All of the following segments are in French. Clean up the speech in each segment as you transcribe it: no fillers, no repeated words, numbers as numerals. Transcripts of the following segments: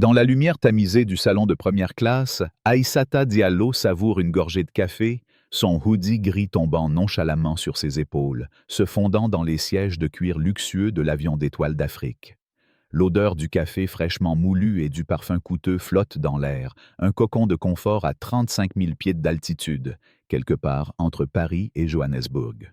Dans la lumière tamisée du salon de première classe, Aïssata Diallo savoure une gorgée de café, son hoodie gris tombant nonchalamment sur ses épaules, se fondant dans les sièges de cuir luxueux de l'avion d'Étoile d'Afrique. L'odeur du café fraîchement moulu et du parfum coûteux flotte dans l'air, un cocon de confort à 35 000 pieds d'altitude, quelque part entre Paris et Johannesburg.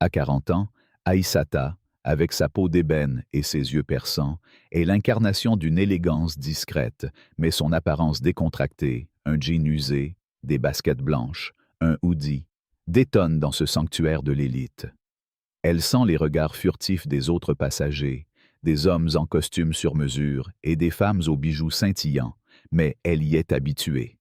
À 40 ans, Aïssata, avec sa peau d'ébène et ses yeux perçants, est l'incarnation d'une élégance discrète, mais son apparence décontractée, un jean usé, des baskets blanches, un hoodie, détonne dans ce sanctuaire de l'élite. Elle sent les regards furtifs des autres passagers, des hommes en costume sur mesure et des femmes aux bijoux scintillants, mais elle y est habituée.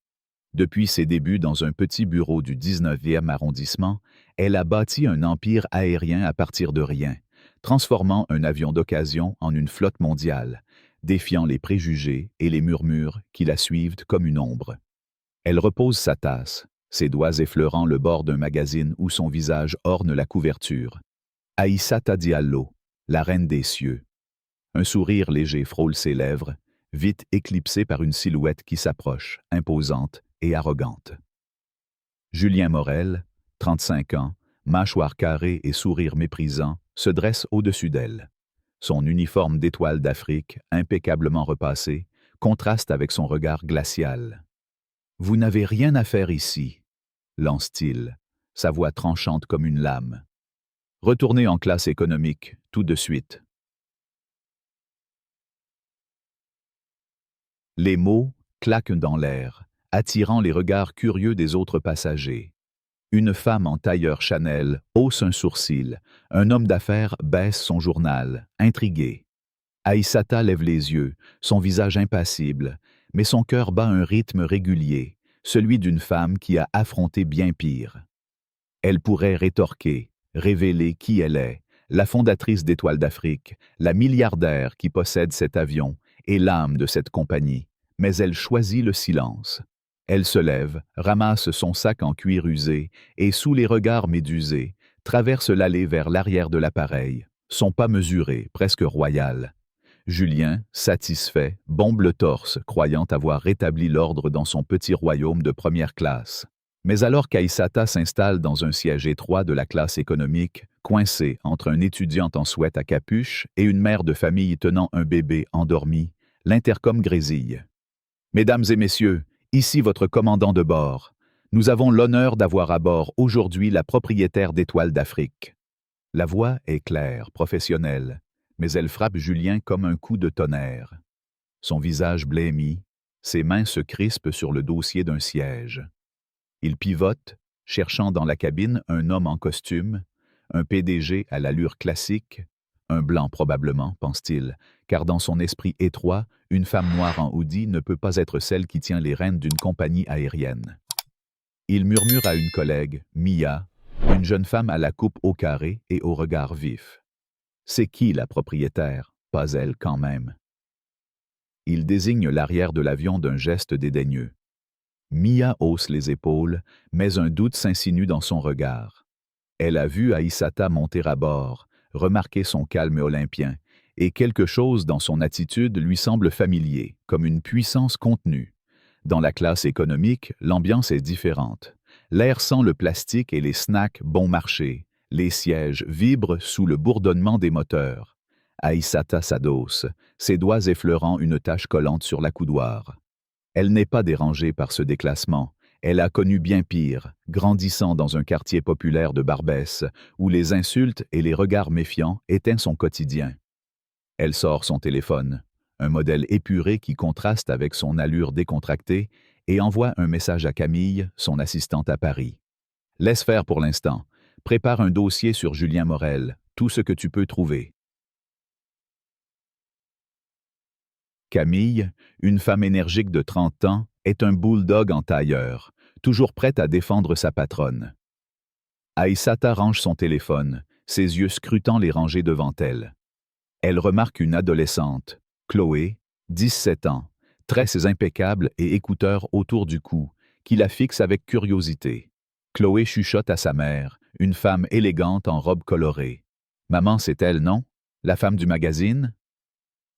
Depuis ses débuts dans un petit bureau du 19e arrondissement, elle a bâti un empire aérien à partir de rien, transformant un avion d'occasion en une flotte mondiale, défiant les préjugés et les murmures qui la suivent comme une ombre. Elle repose sa tasse, ses doigts effleurant le bord d'un magazine où son visage orne la couverture. Aïssata Diallo, la reine des cieux. Un sourire léger frôle ses lèvres, vite éclipsé par une silhouette qui s'approche, imposante et arrogante. Julien Morel, 35 ans, mâchoire carrée et sourire méprisant, se dresse au-dessus d'elle. Son uniforme d'étoile d'Afrique, impeccablement repassé, contraste avec son regard glacial. « Vous n'avez rien à faire ici », lance-t-il, sa voix tranchante comme une lame. « Retournez en classe économique, tout de suite. » Les mots claquent dans l'air, attirant les regards curieux des autres passagers. Une femme en tailleur Chanel hausse un sourcil, un homme d'affaires baisse son journal, intrigué. Aïssata lève les yeux, son visage impassible, mais son cœur bat un rythme régulier, celui d'une femme qui a affronté bien pire. Elle pourrait rétorquer, révéler qui elle est, la fondatrice d'Étoile d'Afrique, la milliardaire qui possède cet avion et l'âme de cette compagnie, mais elle choisit le silence. Elle se lève, ramasse son sac en cuir usé et, sous les regards médusés, traverse l'allée vers l'arrière de l'appareil, son pas mesuré, presque royal. Julien, satisfait, bombe le torse, croyant avoir rétabli l'ordre dans son petit royaume de première classe. Mais alors qu'Aïssata s'installe dans un siège étroit de la classe économique, coincée entre un étudiant en sweat à capuche et une mère de famille tenant un bébé endormi, l'intercom grésille. « Mesdames et messieurs, ici votre commandant de bord. Nous avons l'honneur d'avoir à bord aujourd'hui la propriétaire d'Étoile d'Afrique. » La voix est claire, professionnelle, mais elle frappe Julien comme un coup de tonnerre. Son visage blêmit, ses mains se crispent sur le dossier d'un siège. Il pivote, cherchant dans la cabine un homme en costume, un PDG à l'allure classique, un blanc probablement, pense-t-il, car dans son esprit étroit, une femme noire en hoodie ne peut pas être celle qui tient les rênes d'une compagnie aérienne. Il murmure à une collègue, Mia, une jeune femme à la coupe au carré et au regard vif. C'est qui la propriétaire? Pas elle quand même. Il désigne l'arrière de l'avion d'un geste dédaigneux. Mia hausse les épaules, mais un doute s'insinue dans son regard. Elle a vu Aïssata monter à bord, remarqué son calme olympien, et quelque chose dans son attitude lui semble familier, comme une puissance contenue. Dans la classe économique, l'ambiance est différente. L'air sent le plastique et les snacks bon marché. Les sièges vibrent sous le bourdonnement des moteurs. Aïssata s'adosse, ses doigts effleurant une tache collante sur la coudoir. Elle n'est pas dérangée par ce déclassement. Elle a connu bien pire, grandissant dans un quartier populaire de Barbès, où les insultes et les regards méfiants étaient son quotidien. Elle sort son téléphone, un modèle épuré qui contraste avec son allure décontractée, et envoie un message à Camille, son assistante à Paris. « Laisse faire pour l'instant. Prépare un dossier sur Julien Morel, tout ce que tu peux trouver. » Camille, une femme énergique de 30 ans, est un bulldog en tailleur, toujours prête à défendre sa patronne. Aïssata range son téléphone, ses yeux scrutant les rangées devant elle. Elle remarque une adolescente, Chloé, 17 ans, tresses impeccables et écouteurs autour du cou, qui la fixe avec curiosité. Chloé chuchote à sa mère, une femme élégante en robe colorée. « Maman, c'est elle, non? La femme du magazine? »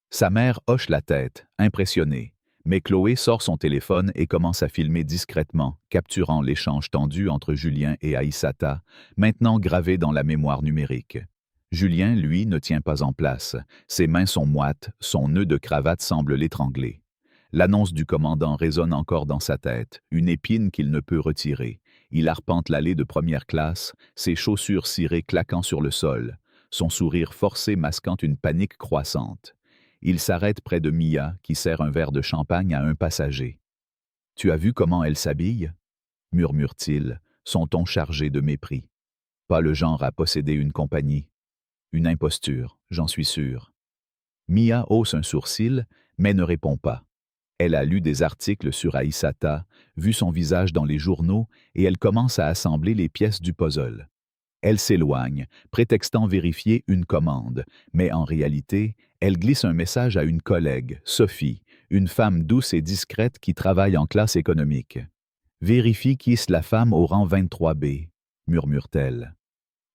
Sa mère hoche la tête, impressionnée. Mais Chloé sort son téléphone et commence à filmer discrètement, capturant l'échange tendu entre Julien et Aïssata, maintenant gravé dans la mémoire numérique. Julien, lui, ne tient pas en place. Ses mains sont moites, son nœud de cravate semble l'étrangler. L'annonce du commandant résonne encore dans sa tête, une épine qu'il ne peut retirer. Il arpente l'allée de première classe, ses chaussures cirées claquant sur le sol, son sourire forcé masquant une panique croissante. Il s'arrête près de Mia, qui sert un verre de champagne à un passager. « Tu as vu comment elle s'habille » murmure-t-il, son ton chargé de mépris. Pas le genre à posséder une compagnie. Une imposture, j'en suis sûr. Mia hausse un sourcil, mais ne répond pas. Elle a lu des articles sur Aïssata, vu son visage dans les journaux, et elle commence à assembler les pièces du puzzle. Elle s'éloigne, prétextant vérifier une commande, mais en réalité, elle glisse un message à une collègue, Sophie, une femme douce et discrète qui travaille en classe économique. « Vérifie qui est la femme au rang 23B », murmure-t-elle.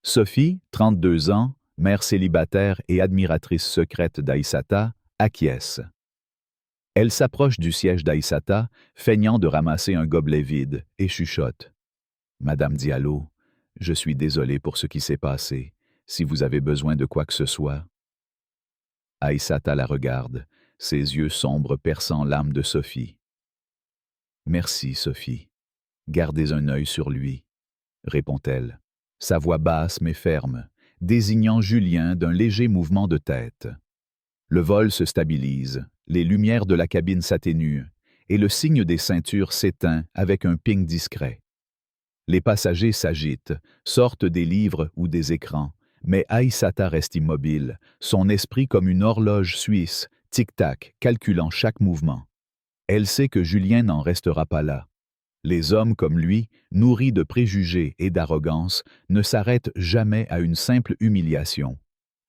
Sophie, 32 ans, mère célibataire et admiratrice secrète d'Aïssata, acquiesce. Elle s'approche du siège d'Aïssata, feignant de ramasser un gobelet vide, et chuchote. « Madame Diallo, je suis désolé pour ce qui s'est passé. Si vous avez besoin de quoi que ce soit... » Aïssata la regarde, ses yeux sombres perçant l'âme de Sophie. « Merci, Sophie. Gardez un œil sur lui, » répond-elle, sa voix basse mais ferme, désignant Julien d'un léger mouvement de tête. Le vol se stabilise, les lumières de la cabine s'atténuent, et le signe des ceintures s'éteint avec un ping discret. Les passagers s'agitent, sortent des livres ou des écrans, mais Aïssata reste immobile, son esprit comme une horloge suisse, tic-tac, calculant chaque mouvement. Elle sait que Julien n'en restera pas là. Les hommes comme lui, nourris de préjugés et d'arrogance, ne s'arrêtent jamais à une simple humiliation.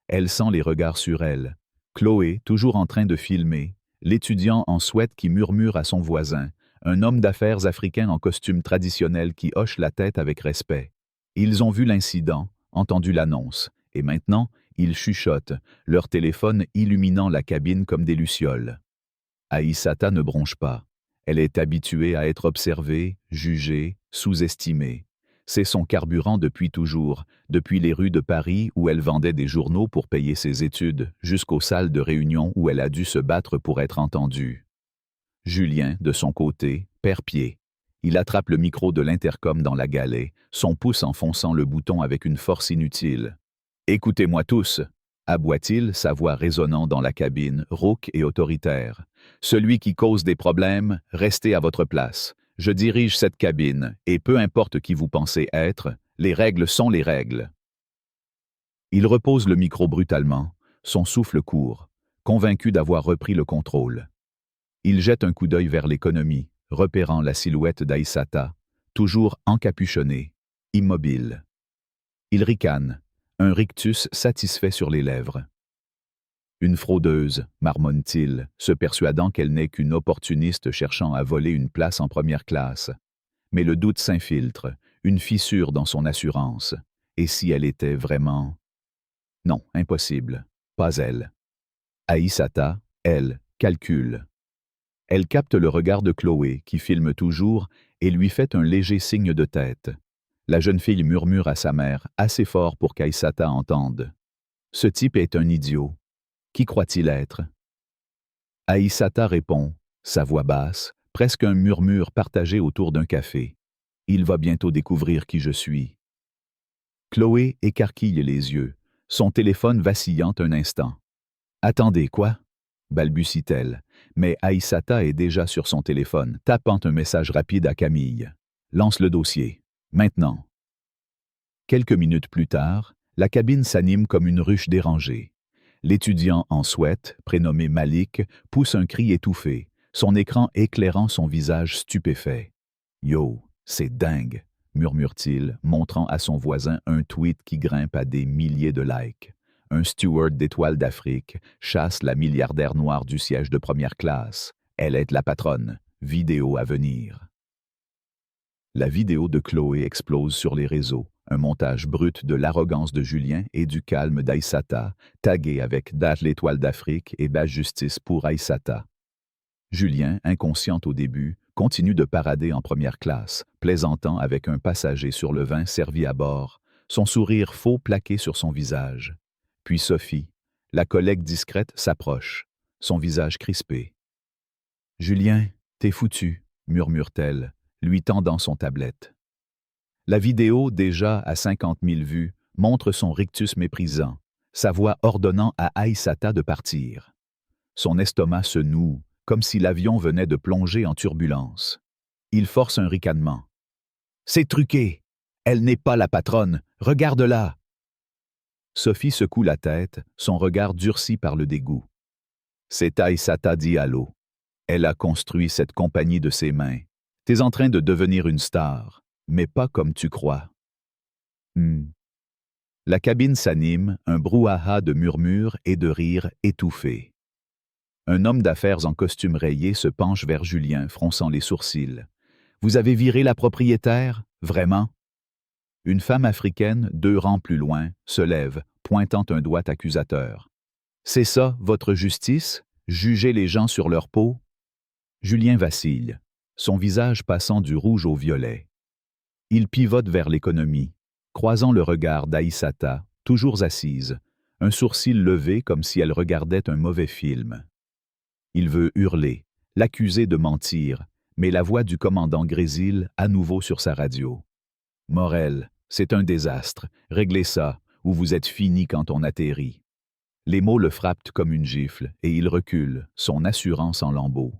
Elle sent les regards sur elle. Chloé, toujours en train de filmer, l'étudiant en sweat qui murmure à son voisin, un homme d'affaires africain en costume traditionnel qui hoche la tête avec respect. Ils ont vu l'incident, entendu l'annonce, et maintenant, ils chuchotent, leur téléphone illuminant la cabine comme des lucioles. Aïssata ne bronche pas. Elle est habituée à être observée, jugée, sous-estimée. C'est son carburant depuis toujours, depuis les rues de Paris où elle vendait des journaux pour payer ses études, jusqu'aux salles de réunion où elle a dû se battre pour être entendue. Julien, de son côté, perd pied. Il attrape le micro de l'intercom dans la galerie, son pouce enfonçant le bouton avec une force inutile. « Écoutez-moi tous !» aboie-t-il, sa voix résonnant dans la cabine, rauque et autoritaire. « Celui qui cause des problèmes, restez à votre place. Je dirige cette cabine, et peu importe qui vous pensez être, les règles sont les règles. » Il repose le micro brutalement, son souffle court, convaincu d'avoir repris le contrôle. Il jette un coup d'œil vers l'économie, repérant la silhouette d'Aïssata, toujours encapuchonnée, immobile. Il ricane, un rictus satisfait sur les lèvres. Une fraudeuse, marmonne-t-il, se persuadant qu'elle n'est qu'une opportuniste cherchant à voler une place en première classe. Mais le doute s'infiltre, une fissure dans son assurance. Et si elle était vraiment... Non, impossible. Pas elle. Aïssata, elle, calcule. Elle capte le regard de Chloé, qui filme toujours, et lui fait un léger signe de tête. La jeune fille murmure à sa mère, assez fort pour qu'Aïssata entende. « Ce type est un idiot. Qui croit-il être » Aïssata répond, sa voix basse, presque un murmure partagé autour d'un café. « Il va bientôt découvrir qui je suis. » Chloé écarquille les yeux, son téléphone vacillant un instant. « Attendez, quoi ?» balbutie-t-elle, mais Aïssata est déjà sur son téléphone, tapant un message rapide à Camille. « Lance le dossier. Maintenant. » Quelques minutes plus tard, la cabine s'anime comme une ruche dérangée. L'étudiant en sweat, prénommé Malik, pousse un cri étouffé, son écran éclairant son visage stupéfait. « Yo, c'est dingue !» murmure-t-il, montrant à son voisin un tweet qui grimpe à des milliers de likes. Un steward d'Étoile d'Afrique chasse la milliardaire noire du siège de première classe. Elle est la patronne. Vidéo à venir. La vidéo de Chloé explose sur les réseaux, Un montage brut de l'arrogance de Julien et du calme d'Aïssata, tagué avec date l'étoile d'Afrique et bas justice pour Aïssata. Julien, inconscient au début, continue de parader en première classe, plaisantant avec un passager sur le vin servi à bord, son sourire faux plaqué sur son visage. Puis Sophie, la collègue discrète, s'approche, son visage crispé. « Julien, t'es foutu », murmure-t-elle, lui tendant son tablette. La vidéo, déjà à 50 000 vues, montre son rictus méprisant, sa voix ordonnant à Aïssata de partir. Son estomac se noue, comme si l'avion venait de plonger en turbulence. Il force un ricanement. « C'est truqué! Elle n'est pas la patronne! Regarde-la! » Sophie secoue la tête, son regard durci par le dégoût. C'est Aïssata Diallo. Elle a construit cette compagnie de ses mains. T'es en train de devenir une star, mais pas comme tu crois. La cabine s'anime, un brouhaha de murmures et de rires étouffés. Un homme d'affaires en costume rayé se penche vers Julien, fronçant les sourcils. « Vous avez viré la propriétaire? Vraiment? » Une femme africaine, 2 rangs plus loin, se lève, pointant un doigt accusateur. « C'est ça, votre justice? Juger les gens sur leur peau? » Julien vacille, son visage passant du rouge au violet. Il pivote vers l'économie, croisant le regard d'Aïssata, toujours assise, un sourcil levé comme si elle regardait un mauvais film. Il veut hurler, l'accuser de mentir, mais la voix du commandant grésille à nouveau sur sa radio. « Morel, c'est un désastre, réglez ça, ou vous êtes fini quand on atterrit. » Les mots le frappent comme une gifle, et il recule, son assurance en lambeaux.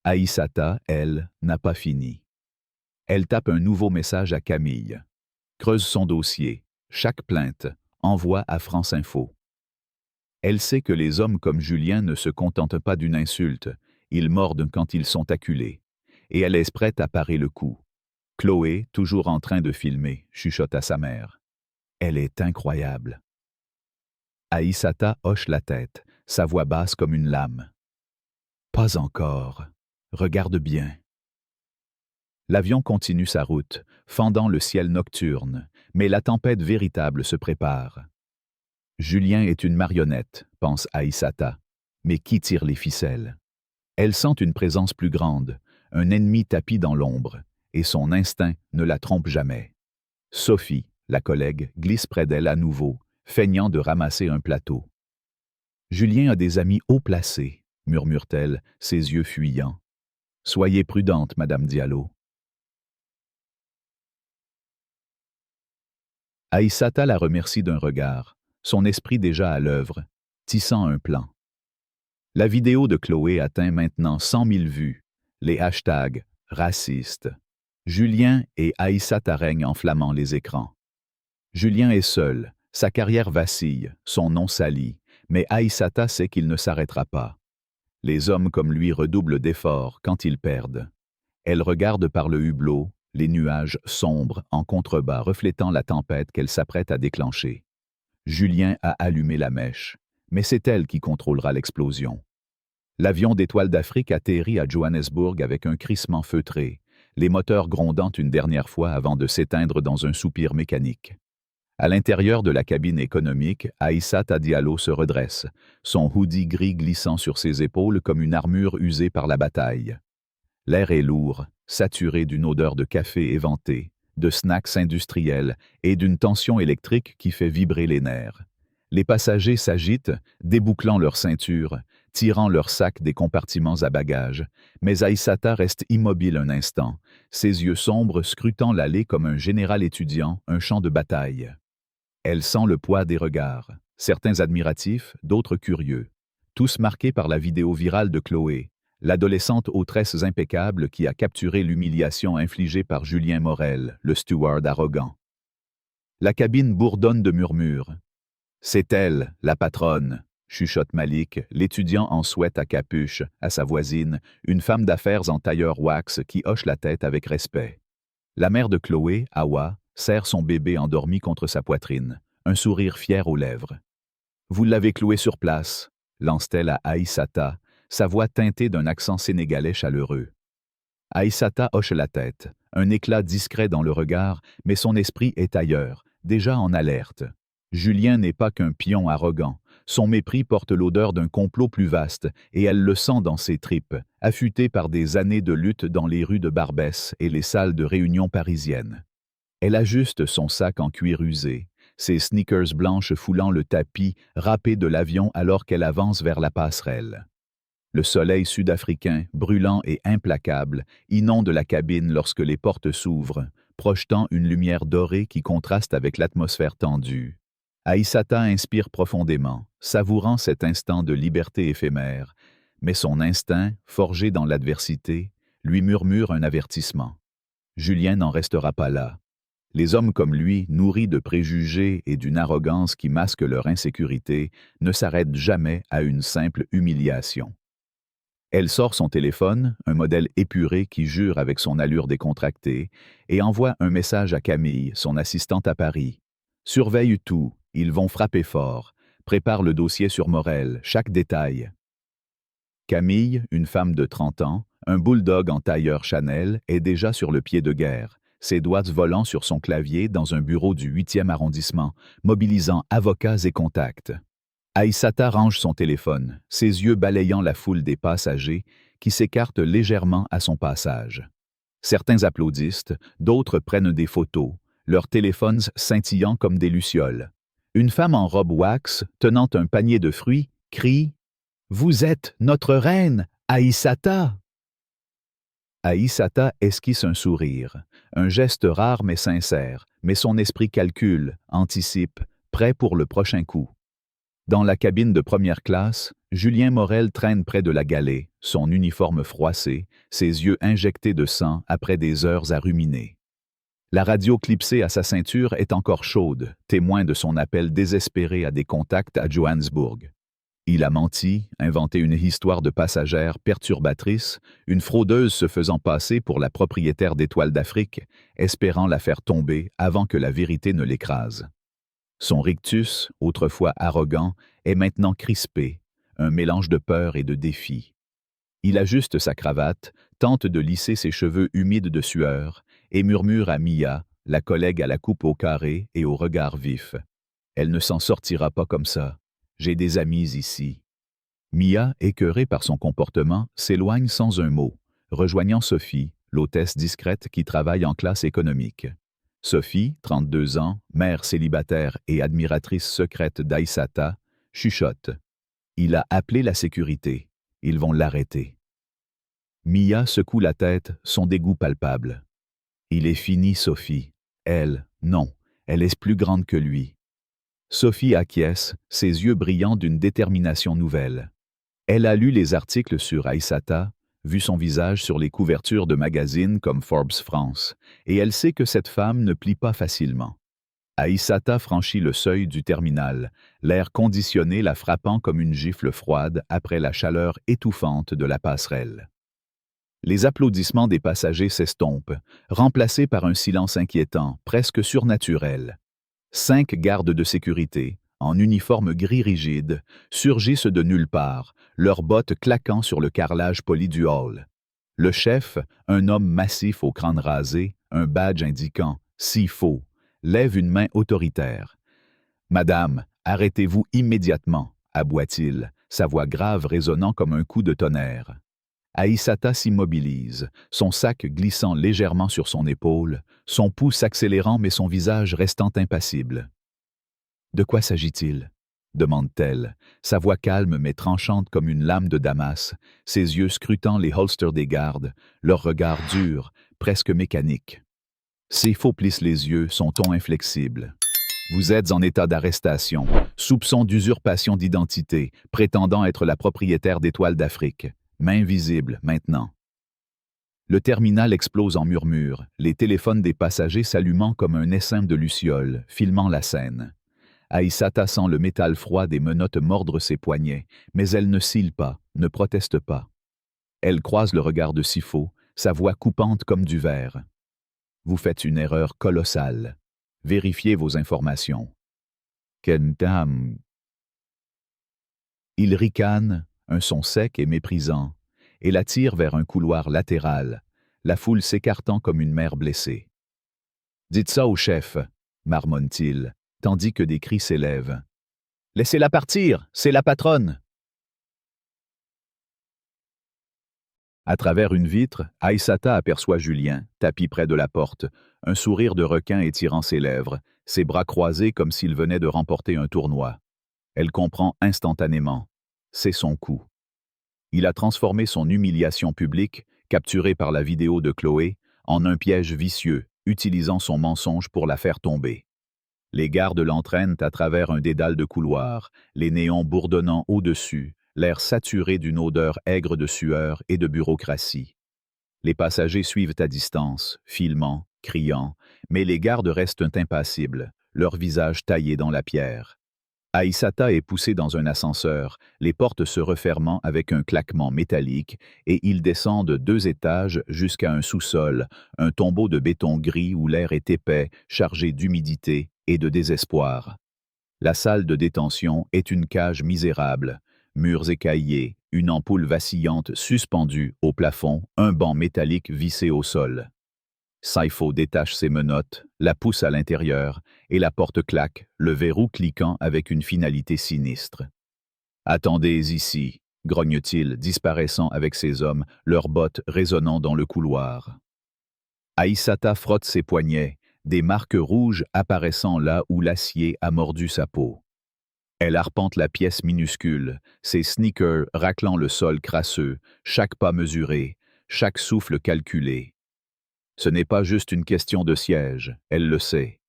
Aïssata, elle, n'a pas fini. Elle tape un nouveau message à Camille. Creuse son dossier, chaque plainte, envoie à France Info. Elle sait que les hommes comme Julien ne se contentent pas d'une insulte, ils mordent quand ils sont acculés. Et elle est prête à parer le coup. Chloé, toujours en train de filmer, chuchote à sa mère. Elle est incroyable. Aïssata hoche la tête, sa voix basse comme une lame. Pas encore. Regarde bien. L'avion continue sa route, fendant le ciel nocturne, mais la tempête véritable se prépare. Julien est une marionnette, pense Aïssata, mais qui tire les ficelles? Elle sent une présence plus grande, un ennemi tapi dans l'ombre, et son instinct ne la trompe jamais. Sophie, la collègue, glisse près d'elle à nouveau, feignant de ramasser un plateau. Julien a des amis haut placés, murmure-t-elle, ses yeux fuyants. Soyez prudente, Madame Diallo. Aïssata la remercie d'un regard, son esprit déjà à l'œuvre, tissant un plan. La vidéo de Chloé atteint maintenant 100 000 vues, les hashtags « racistes ». Julien et Aïssata règnent en flammant les écrans. Julien est seul, sa carrière vacille, son nom sali, mais Aïssata sait qu'il ne s'arrêtera pas. Les hommes comme lui redoublent d'efforts quand ils perdent. Elle regarde par le hublot, les nuages sombres en contrebas reflétant la tempête qu'elle s'apprête à déclencher. Julien a allumé la mèche, mais c'est elle qui contrôlera l'explosion. L'avion d'Étoile d'Afrique atterrit à Johannesburg avec un crissement feutré, les moteurs grondant une dernière fois avant de s'éteindre dans un soupir mécanique. À l'intérieur de la cabine économique, Aïssata Diallo se redresse, son hoodie gris glissant sur ses épaules comme une armure usée par la bataille. L'air est lourd, saturé d'une odeur de café éventé, de snacks industriels et d'une tension électrique qui fait vibrer les nerfs. Les passagers s'agitent, débouclant leurs ceintures, tirant leurs sacs des compartiments à bagages, mais Aïssata reste immobile un instant, ses yeux sombres scrutant l'allée comme un général étudiant un champ de bataille. Elle sent le poids des regards, certains admiratifs, d'autres curieux, tous marqués par la vidéo virale de Chloé, l'adolescente aux tresses impeccables qui a capturé l'humiliation infligée par Julien Morel, le steward arrogant. La cabine bourdonne de murmures. « C'est elle, la patronne », chuchote Malik, l'étudiant en sweat à capuche, à sa voisine, une femme d'affaires en tailleur wax qui hoche la tête avec respect. La mère de Chloé, Awa, serre son bébé endormi contre sa poitrine, un sourire fier aux lèvres. « Vous l'avez cloué sur place », lance-t-elle à Aïssata, sa voix teintée d'un accent sénégalais chaleureux. Aïssata hoche la tête, un éclat discret dans le regard, mais son esprit est ailleurs, déjà en alerte. Julien n'est pas qu'un pion arrogant. Son mépris porte l'odeur d'un complot plus vaste, et elle le sent dans ses tripes, affûtée par des années de lutte dans les rues de Barbès et les salles de réunion parisiennes. Elle ajuste son sac en cuir usé, ses sneakers blanches foulant le tapis râpé de l'avion alors qu'elle avance vers la passerelle. Le soleil sud-africain, brûlant et implacable, inonde la cabine lorsque les portes s'ouvrent, projetant une lumière dorée qui contraste avec l'atmosphère tendue. Aïssata inspire profondément, savourant cet instant de liberté éphémère, mais son instinct, forgé dans l'adversité, lui murmure un avertissement. Julien n'en restera pas là. Les hommes comme lui, nourris de préjugés et d'une arrogance qui masque leur insécurité, ne s'arrêtent jamais à une simple humiliation. Elle sort son téléphone, un modèle épuré qui jure avec son allure décontractée, et envoie un message à Camille, son assistante à Paris. « Surveille tout, ils vont frapper fort. Prépare le dossier sur Morel, chaque détail. » Camille, une femme de 30 ans, un bulldog en tailleur Chanel, est déjà sur le pied de guerre, ses doigts volant sur son clavier dans un bureau du 8e arrondissement, mobilisant avocats et contacts. Aïssata range son téléphone, ses yeux balayant la foule des passagers qui s'écartent légèrement à son passage. Certains applaudissent, d'autres prennent des photos, leurs téléphones scintillant comme des lucioles. Une femme en robe wax, tenant un panier de fruits, crie « Vous êtes notre reine, Aïssata !» Aïssata esquisse un sourire, un geste rare mais sincère, mais son esprit calcule, anticipe, prêt pour le prochain coup. Dans la cabine de première classe, Julien Morel traîne près de la galée, son uniforme froissé, ses yeux injectés de sang après des heures à ruminer. La radio clipsée à sa ceinture est encore chaude, témoin de son appel désespéré à des contacts à Johannesburg. Il a menti, inventé une histoire de passagère perturbatrice, une fraudeuse se faisant passer pour la propriétaire d'Étoile d'Afrique, espérant la faire tomber avant que la vérité ne l'écrase. Son rictus, autrefois arrogant, est maintenant crispé, un mélange de peur et de défi. Il ajuste sa cravate, tente de lisser ses cheveux humides de sueur, et murmure à Mia, la collègue à la coupe au carré et au regard vif. « Elle ne s'en sortira pas comme ça. J'ai des amis ici. » Mia, écœurée par son comportement, s'éloigne sans un mot, rejoignant Sophie, l'hôtesse discrète qui travaille en classe économique. Sophie, 32 ans, mère célibataire et admiratrice secrète d'Aïssata, chuchote. Il a appelé la sécurité. Ils vont l'arrêter. Mia secoue la tête, son dégoût palpable. Il est fini, Sophie. Elle, non, elle est plus grande que lui. Sophie acquiesce, ses yeux brillants d'une détermination nouvelle. Elle a lu les articles sur Aïssata, vu son visage sur les couvertures de magazines comme Forbes France, et elle sait que cette femme ne plie pas facilement. Aïssata franchit le seuil du terminal, l'air conditionné la frappant comme une gifle froide après la chaleur étouffante de la passerelle. Les applaudissements des passagers s'estompent, remplacés par un silence inquiétant, presque surnaturel. 5 gardes de sécurité, en uniforme gris rigide, surgissent de nulle part, leurs bottes claquant sur le carrelage poli du hall. Le chef, un homme massif au crâne rasé, un badge indiquant « s'il faut », lève une main autoritaire. « Madame, arrêtez-vous immédiatement », aboie-t-il, sa voix grave résonnant comme un coup de tonnerre. Aïssata s'immobilise, son sac glissant légèrement sur son épaule, son pouls s'accélérant mais son visage restant impassible. « De quoi s'agit-il » demande-t-elle, sa voix calme mais tranchante comme une lame de Damas, ses yeux scrutant les holsters des gardes, leur regard dur, presque mécanique. Ses faux plissent les yeux, son ton inflexible. « Vous êtes en état d'arrestation, soupçon d'usurpation d'identité, prétendant être la propriétaire d'Étoile d'Afrique. Main visible, maintenant. » Le terminal explose en murmures, les téléphones des passagers s'allumant comme un essaim de lucioles, filmant la scène. Aïssata sent le métal froid des menottes mordre ses poignets, mais elle ne cille pas, ne proteste pas. Elle croise le regard de Sifo, sa voix coupante comme du verre. « Vous faites une erreur colossale. Vérifiez vos informations. » Kentam. Il ricane, un son sec et méprisant, et la tire vers un couloir latéral, la foule s'écartant comme une mère blessée. « Dites ça au chef », marmonne-t-il, tandis que des cris s'élèvent. « Laissez-la partir, c'est la patronne !» À travers une vitre, Aïssata aperçoit Julien, tapi près de la porte, un sourire de requin étirant ses lèvres, ses bras croisés comme s'il venait de remporter un tournoi. Elle comprend instantanément. C'est son coup. Il a transformé son humiliation publique, capturée par la vidéo de Chloé, en un piège vicieux, utilisant son mensonge pour la faire tomber. Les gardes l'entraînent à travers un dédale de couloirs, les néons bourdonnant au-dessus, l'air saturé d'une odeur aigre de sueur et de bureaucratie. Les passagers suivent à distance, filmant, criant, mais les gardes restent impassibles, leurs visages taillés dans la pierre. Aïssata est poussée dans un ascenseur, les portes se refermant avec un claquement métallique, et ils descendent 2 étages jusqu'à un sous-sol, un tombeau de béton gris où l'air est épais, chargé d'humidité et de désespoir. La salle de détention est une cage misérable, murs écaillés, une ampoule vacillante suspendue au plafond, un banc métallique vissé au sol. Saifo détache ses menottes, la pousse à l'intérieur, et la porte claque, le verrou cliquant avec une finalité sinistre. « Attendez ici », grogne-t-il, disparaissant avec ses hommes, leurs bottes résonnant dans le couloir. Aïssata frotte ses poignets, des marques rouges apparaissant là où l'acier a mordu sa peau. Elle arpente la pièce minuscule, ses sneakers raclant le sol crasseux, chaque pas mesuré, chaque souffle calculé. Ce n'est pas juste une question de siège, elle le sait.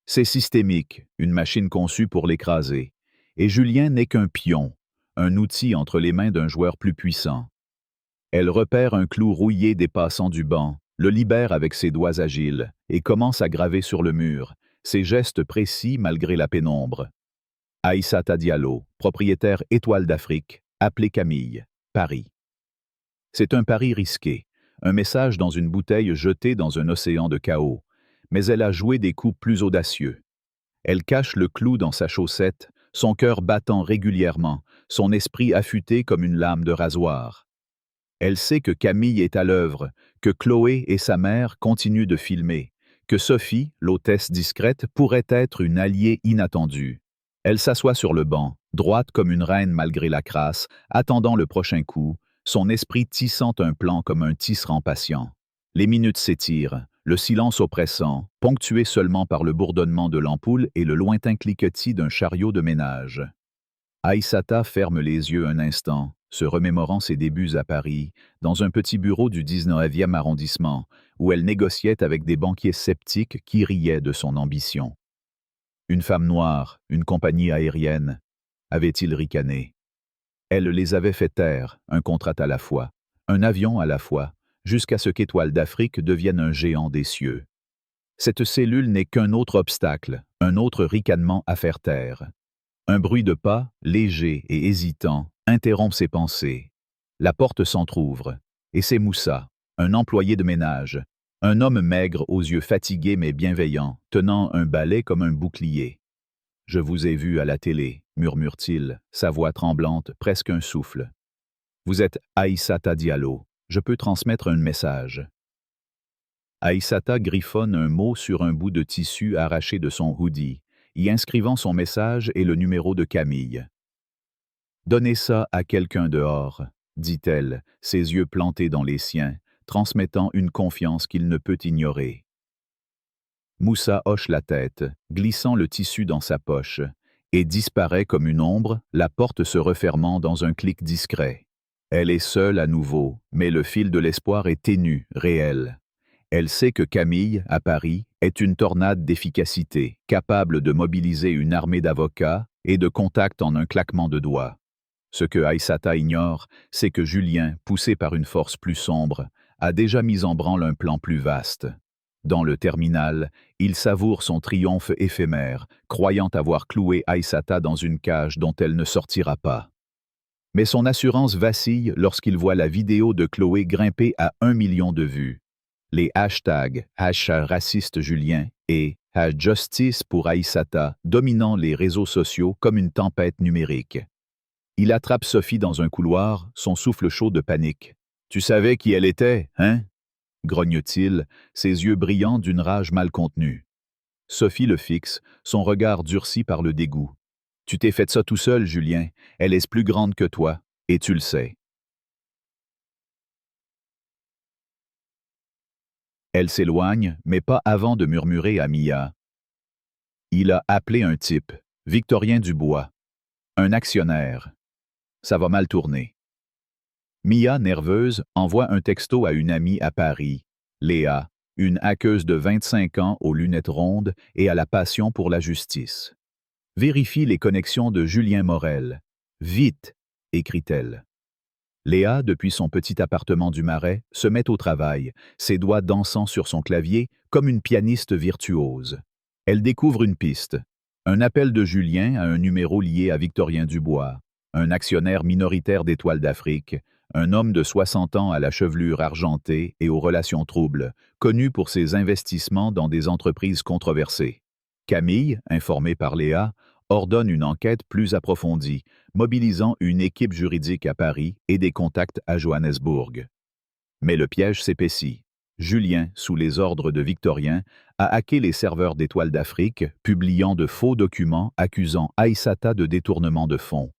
C'est systémique, une machine conçue pour l'écraser. Et Julien n'est qu'un pion, un outil entre les mains d'un joueur plus puissant. Elle repère un clou rouillé dépassant du banc, le libère avec ses doigts agiles, et commence à graver sur le mur, ses gestes précis malgré la pénombre. Aïssata Diallo, propriétaire Étoile d'Afrique, appelée Camille, Paris. C'est un pari risqué, un message dans une bouteille jetée dans un océan de chaos, mais elle a joué des coups plus audacieux. Elle cache le clou dans sa chaussette, son cœur battant régulièrement, son esprit affûté comme une lame de rasoir. Elle sait que Camille est à l'œuvre, que Chloé et sa mère continuent de filmer, que Sophie, l'hôtesse discrète, pourrait être une alliée inattendue. Elle s'assoit sur le banc, droite comme une reine malgré la crasse, attendant le prochain coup, son esprit tissant un plan comme un tisserand patient. Les minutes s'étirent, le silence oppressant, ponctué seulement par le bourdonnement de l'ampoule et le lointain cliquetis d'un chariot de ménage. Aïssata ferme les yeux un instant, se remémorant ses débuts à Paris, dans un petit bureau du 19e arrondissement, où elle négociait avec des banquiers sceptiques qui riaient de son ambition. Une femme noire, une compagnie aérienne, avait-il ricané. Elle les avait fait taire, un contrat à la fois, un avion à la fois, jusqu'à ce qu'Étoile d'Afrique devienne un géant des cieux. Cette cellule n'est qu'un autre obstacle, un autre ricanement à faire taire. Un bruit de pas, léger et hésitant, interrompt ses pensées. La porte s'entr'ouvre, et c'est Moussa, un employé de ménage, un homme maigre aux yeux fatigués mais bienveillants, tenant un balai comme un bouclier. « Je vous ai vu à la télé », murmure-t-il, sa voix tremblante, presque un souffle. « Vous êtes Aïssata Diallo. Je peux transmettre un message. » Aïssata griffonne un mot sur un bout de tissu arraché de son hoodie, y inscrivant son message et le numéro de Camille. « Donnez ça à quelqu'un dehors », dit-elle, ses yeux plantés dans les siens, transmettant une confiance qu'il ne peut ignorer. Moussa hoche la tête, glissant le tissu dans sa poche, et disparaît comme une ombre, la porte se refermant dans un clic discret. Elle est seule à nouveau, mais le fil de l'espoir est ténu, réel. Elle sait que Camille, à Paris, est une tornade d'efficacité, capable de mobiliser une armée d'avocats et de contacts en un claquement de doigts. Ce que Aïssata ignore, c'est que Julien, poussé par une force plus sombre, a déjà mis en branle un plan plus vaste. Dans le terminal, il savoure son triomphe éphémère, croyant avoir cloué Aïssata dans une cage dont elle ne sortira pas. Mais son assurance vacille lorsqu'il voit la vidéo de Chloé grimper à 1 million de vues. Les hashtags #RacisteJulien et #Justice pour Aïssata dominant les réseaux sociaux comme une tempête numérique. Il attrape Sophie dans un couloir, son souffle chaud de panique. « Tu savais qui elle était, hein ?» grogne-t-il, ses yeux brillants d'une rage mal contenue. Sophie le fixe, son regard durci par le dégoût. Tu t'es fait ça tout seul, Julien. Elle est plus grande que toi, et tu le sais. Elle s'éloigne, mais pas avant de murmurer à Mia. Il a appelé un type, Victorien Dubois, un actionnaire. Ça va mal tourner. Mia, nerveuse, envoie un texto à une amie à Paris, Léa, une hackeuse de 25 ans aux lunettes rondes et à la passion pour la justice. Vérifie les connexions de Julien Morel. Vite, écrit-elle. Léa, depuis son petit appartement du Marais, se met au travail, ses doigts dansant sur son clavier comme une pianiste virtuose. Elle découvre une piste. Un appel de Julien à un numéro lié à Victorien Dubois, un actionnaire minoritaire d'Étoile d'Afrique, un homme de 60 ans à la chevelure argentée et aux relations troubles, connu pour ses investissements dans des entreprises controversées. Camille, informée par Léa, ordonne une enquête plus approfondie, mobilisant une équipe juridique à Paris et des contacts à Johannesburg. Mais le piège s'épaissit. Julien, sous les ordres de Victorien, a hacké les serveurs d'Étoile d'Afrique, publiant de faux documents accusant Aïssata de détournement de fonds.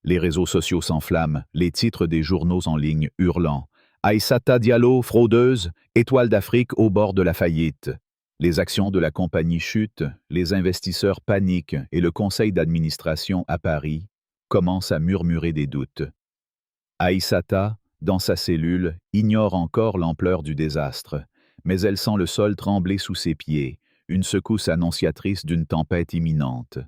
Les réseaux sociaux s'enflamment, les titres des journaux en ligne hurlant « Aïssata Diallo, fraudeuse, Étoile d'Afrique au bord de la faillite ». Les actions de la compagnie chutent, les investisseurs paniquent et le conseil d'administration à Paris commence à murmurer des doutes. Aïssata, dans sa cellule, ignore encore l'ampleur du désastre, mais elle sent le sol trembler sous ses pieds, une secousse annonciatrice d'une tempête imminente.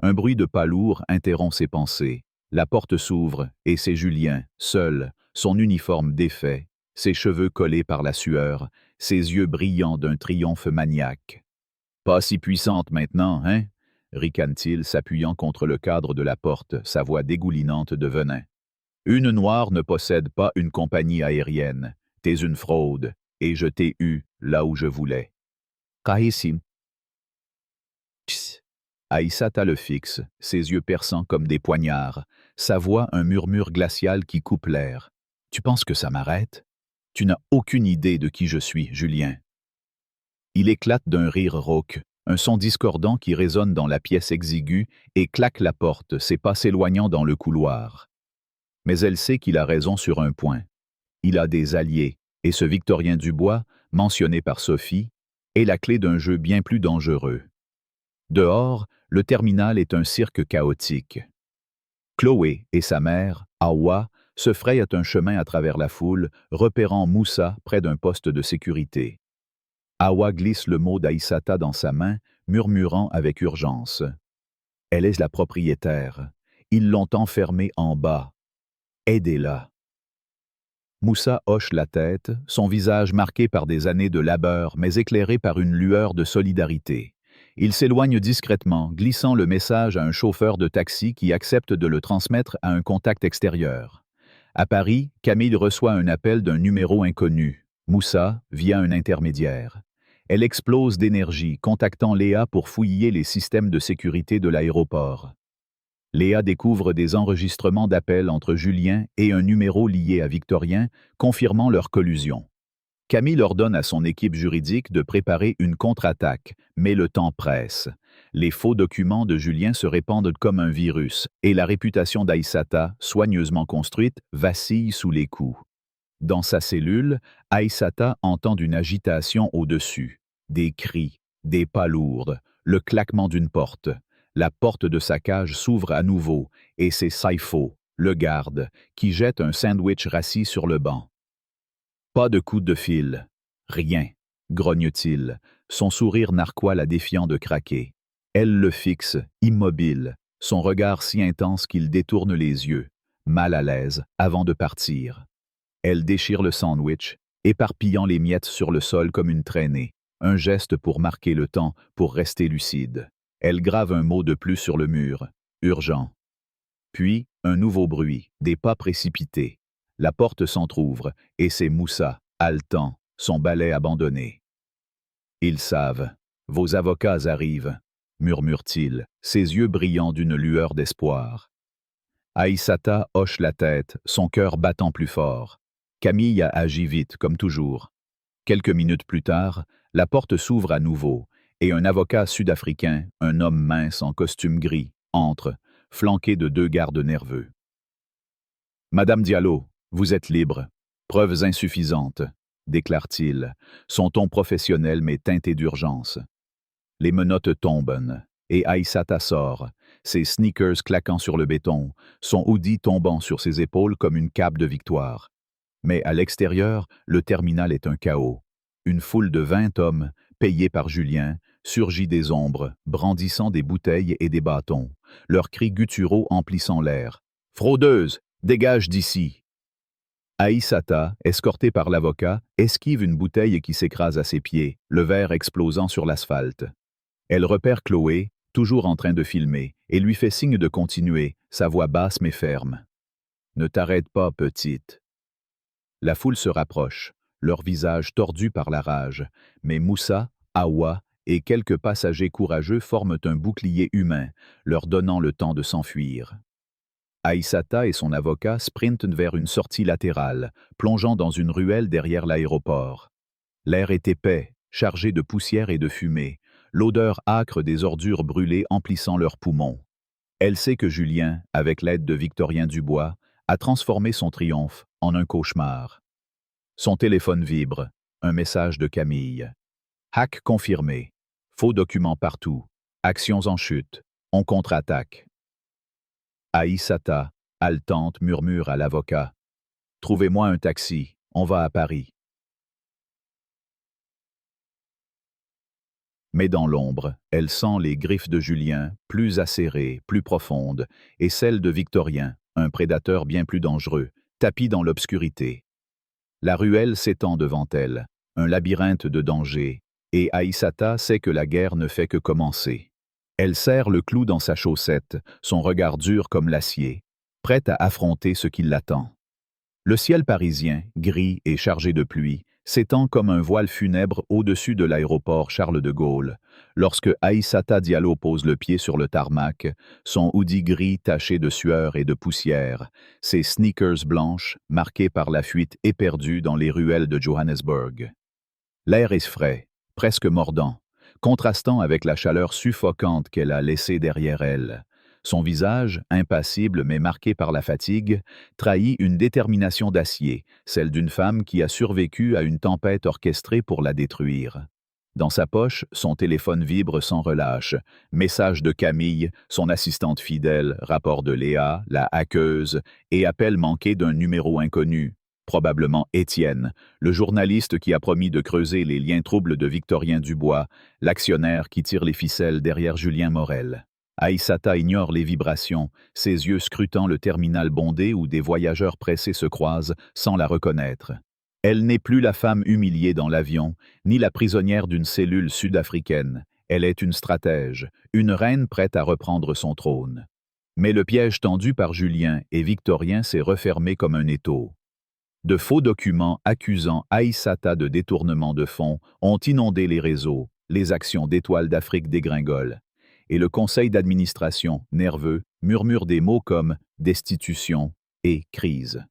Un bruit de pas lourd interrompt ses pensées. La porte s'ouvre et c'est Julien, seul, son uniforme défait, ses cheveux collés par la sueur, ses yeux brillants d'un triomphe maniaque. « Pas si puissante maintenant, hein ?» ricane-t-il, s'appuyant contre le cadre de la porte, sa voix dégoulinante de venin. « Une noire ne possède pas une compagnie aérienne. T'es une fraude, et je t'ai eu là où je voulais. » Kahessim. Aïssata le fixe, ses yeux perçants comme des poignards, sa voix un murmure glacial qui coupe l'air. « Tu penses que ça m'arrête? Tu n'as aucune idée de qui je suis, Julien. » Il éclate d'un rire rauque, un son discordant qui résonne dans la pièce exiguë et claque la porte, ses pas s'éloignant dans le couloir. Mais elle sait qu'il a raison sur un point. Il a des alliés, et ce Victorien Dubois, mentionné par Sophie, est la clé d'un jeu bien plus dangereux. Dehors, le terminal est un cirque chaotique. Chloé et sa mère, Awa, se frayent un chemin à travers la foule, repérant Moussa près d'un poste de sécurité. Awa glisse le mot d'Aïssata dans sa main, murmurant avec urgence. Elle est la propriétaire. Ils l'ont enfermée en bas. Aidez-la. Moussa hoche la tête, son visage marqué par des années de labeur, mais éclairé par une lueur de solidarité. Il s'éloigne discrètement, glissant le message à un chauffeur de taxi qui accepte de le transmettre à un contact extérieur. À Paris, Camille reçoit un appel d'un numéro inconnu, Moussa, via un intermédiaire. Elle explose d'énergie, contactant Léa pour fouiller les systèmes de sécurité de l'aéroport. Léa découvre des enregistrements d'appels entre Julien et un numéro lié à Victorien, confirmant leur collusion. Camille ordonne à son équipe juridique de préparer une contre-attaque, mais le temps presse. Les faux documents de Julien se répandent comme un virus, et la réputation d'Aïssata, soigneusement construite, vacille sous les coups. Dans sa cellule, Aïssata entend une agitation au-dessus, des cris, des pas lourds, le claquement d'une porte. La porte de sa cage s'ouvre à nouveau, et c'est Saifo, le garde, qui jette un sandwich rassis sur le banc. Pas de coup de fil. Rien, grogne-t-il, son sourire narquois la défiant de craquer. Elle le fixe, immobile, son regard si intense qu'il détourne les yeux, mal à l'aise, avant de partir. Elle déchire le sandwich, éparpillant les miettes sur le sol comme une traînée, un geste pour marquer le temps, pour rester lucide. Elle grave un mot de plus sur le mur, urgent. Puis, un nouveau bruit, des pas précipités. La porte s'entr'ouvre, et c'est Moussa, haletant, son balai abandonné. « Ils savent. Vos avocats arrivent », murmure-t-il, ses yeux brillant d'une lueur d'espoir. Aïssata hoche la tête, son cœur battant plus fort. Camille a agi vite, comme toujours. « Quelques minutes plus tard, la porte s'ouvre à nouveau, et un avocat sud-africain, un homme mince en costume gris, entre, flanqué de 2 gardes nerveux. Madame Diallo, vous êtes libre. Preuves insuffisantes, déclare-t-il, son ton professionnel mais teinté d'urgence. Les menottes tombent, et Aïssata sort, ses sneakers claquant sur le béton, son hoodie tombant sur ses épaules comme une cape de victoire. Mais à l'extérieur, le terminal est un chaos. Une foule de 20 hommes, payés par Julien, surgit des ombres, brandissant des bouteilles et des bâtons, leurs cris gutturaux emplissant l'air. « Fraudeuse, dégage d'ici !» Aïssata, escortée par l'avocat, esquive une bouteille qui s'écrase à ses pieds, le verre explosant sur l'asphalte. Elle repère Chloé, toujours en train de filmer, et lui fait signe de continuer, sa voix basse mais ferme. « Ne t'arrête pas, petite. » La foule se rapproche, leurs visages tordus par la rage, mais Moussa, Awa et quelques passagers courageux forment un bouclier humain, leur donnant le temps de s'enfuir. Aïssata et son avocat sprintent vers une sortie latérale, plongeant dans une ruelle derrière l'aéroport. L'air est épais, chargé de poussière et de fumée, l'odeur âcre des ordures brûlées emplissant leurs poumons. Elle sait que Julien, avec l'aide de Victorien Dubois, a transformé son triomphe en un cauchemar. Son téléphone vibre, un message de Camille. Hack confirmé. Faux documents partout. Actions en chute. On contre-attaque. Aïssata, haletante, murmure à l'avocat. « Trouvez-moi un taxi, on va à Paris. » Mais dans l'ombre, elle sent les griffes de Julien, plus acérées, plus profondes, et celles de Victorien, un prédateur bien plus dangereux, tapi dans l'obscurité. La ruelle s'étend devant elle, un labyrinthe de dangers, et Aïssata sait que la guerre ne fait que commencer. Elle serre le clou dans sa chaussette, son regard dur comme l'acier, prête à affronter ce qui l'attend. Le ciel parisien, gris et chargé de pluie, s'étend comme un voile funèbre au-dessus de l'aéroport Charles de Gaulle, lorsque Aïssata Diallo pose le pied sur le tarmac, son hoodie gris taché de sueur et de poussière, ses sneakers blanches marquées par la fuite éperdue dans les ruelles de Johannesburg. L'air est frais, presque mordant, contrastant avec la chaleur suffocante qu'elle a laissée derrière elle. Son visage, impassible mais marqué par la fatigue, trahit une détermination d'acier, celle d'une femme qui a survécu à une tempête orchestrée pour la détruire. Dans sa poche, son téléphone vibre sans relâche. Message de Camille, son assistante fidèle, rapport de Léa, la hackeuse, et appel manqué d'un numéro inconnu. Probablement Étienne, le journaliste qui a promis de creuser les liens troubles de Victorien Dubois, l'actionnaire qui tire les ficelles derrière Julien Morel. Aïssata ignore les vibrations, ses yeux scrutant le terminal bondé où des voyageurs pressés se croisent sans la reconnaître. Elle n'est plus la femme humiliée dans l'avion, ni la prisonnière d'une cellule sud-africaine. Elle est une stratège, une reine prête à reprendre son trône. Mais le piège tendu par Julien et Victorien s'est refermé comme un étau. De faux documents accusant Aïssata de détournement de fonds ont inondé les réseaux, les actions d'Étoile d'Afrique dégringolent. Et le conseil d'administration, nerveux, murmure des mots comme « destitution » et « crise ».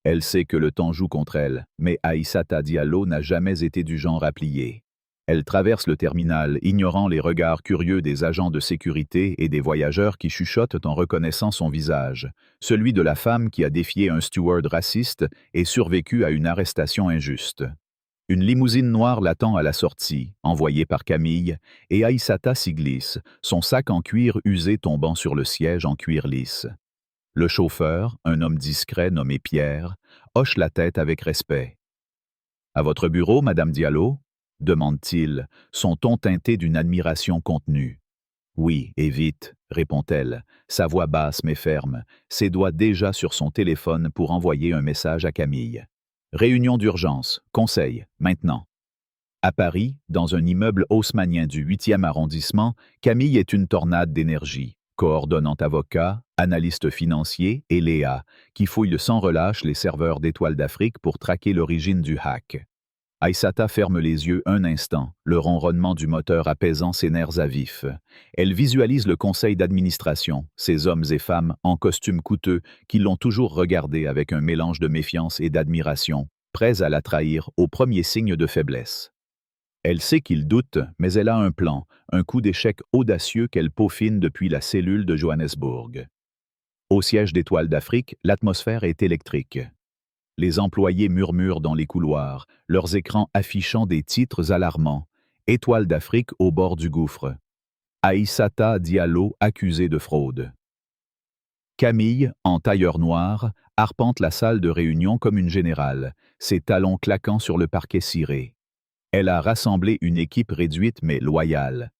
Elle sait que le temps joue contre elle, mais Aïssata Diallo n'a jamais été du genre à plier. Elle traverse le terminal, ignorant les regards curieux des agents de sécurité et des voyageurs qui chuchotent en reconnaissant son visage, celui de la femme qui a défié un steward raciste et survécu à une arrestation injuste. Une limousine noire l'attend à la sortie, envoyée par Camille, et Aïssata s'y glisse, son sac en cuir usé tombant sur le siège en cuir lisse. Le chauffeur, un homme discret nommé Pierre, hoche la tête avec respect. « À votre bureau, Madame Diallo ?» demande-t-il, son ton teinté d'une admiration contenue. « Oui, et vite », répond-elle, sa voix basse mais ferme, ses doigts déjà sur son téléphone pour envoyer un message à Camille. Réunion d'urgence, conseil, maintenant. À Paris, dans un immeuble haussmannien du 8e arrondissement, Camille est une tornade d'énergie, coordonnant avocat, analyste financier et Léa, qui fouille sans relâche les serveurs d'Étoile d'Afrique pour traquer l'origine du hack. Aïssata ferme les yeux un instant, le ronronnement du moteur apaisant ses nerfs à vif. Elle visualise le conseil d'administration, ces hommes et femmes en costumes coûteux qui l'ont toujours regardée avec un mélange de méfiance et d'admiration, prêts à la trahir au premier signe de faiblesse. Elle sait qu'il doute, mais elle a un plan, un coup d'échec audacieux qu'elle peaufine depuis la cellule de Johannesburg. Au siège d'Étoile d'Afrique, l'atmosphère est électrique. Les employés murmurent dans les couloirs, leurs écrans affichant des titres alarmants. Étoile d'Afrique au bord du gouffre. Aïssata Diallo accusée de fraude. Camille, en tailleur noir, arpente la salle de réunion comme une générale, ses talons claquant sur le parquet ciré. Elle a rassemblé une équipe réduite mais loyale.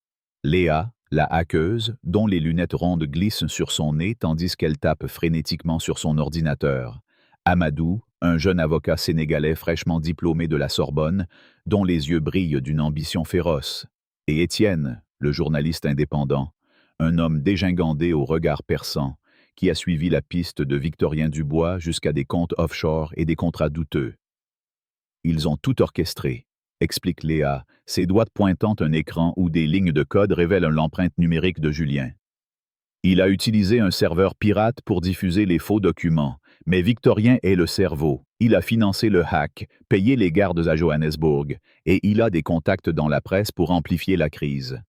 Léa, la hackeuse, dont les lunettes rondes glissent sur son nez tandis qu'elle tape frénétiquement sur son ordinateur. Amadou, un jeune avocat sénégalais fraîchement diplômé de la Sorbonne, dont les yeux brillent d'une ambition féroce. Et Étienne, le journaliste indépendant, un homme dégingandé au regard perçant, qui a suivi la piste de Victorien Dubois jusqu'à des comptes offshore et des contrats douteux. Ils ont tout orchestré, explique Léa, ses doigts pointant un écran où des lignes de code révèlent l'empreinte numérique de Julien. Il a utilisé un serveur pirate pour diffuser les faux documents, mais Victorien est le cerveau. Il a financé le hack, payé les gardes à Johannesburg, et il a des contacts dans la presse pour amplifier la crise.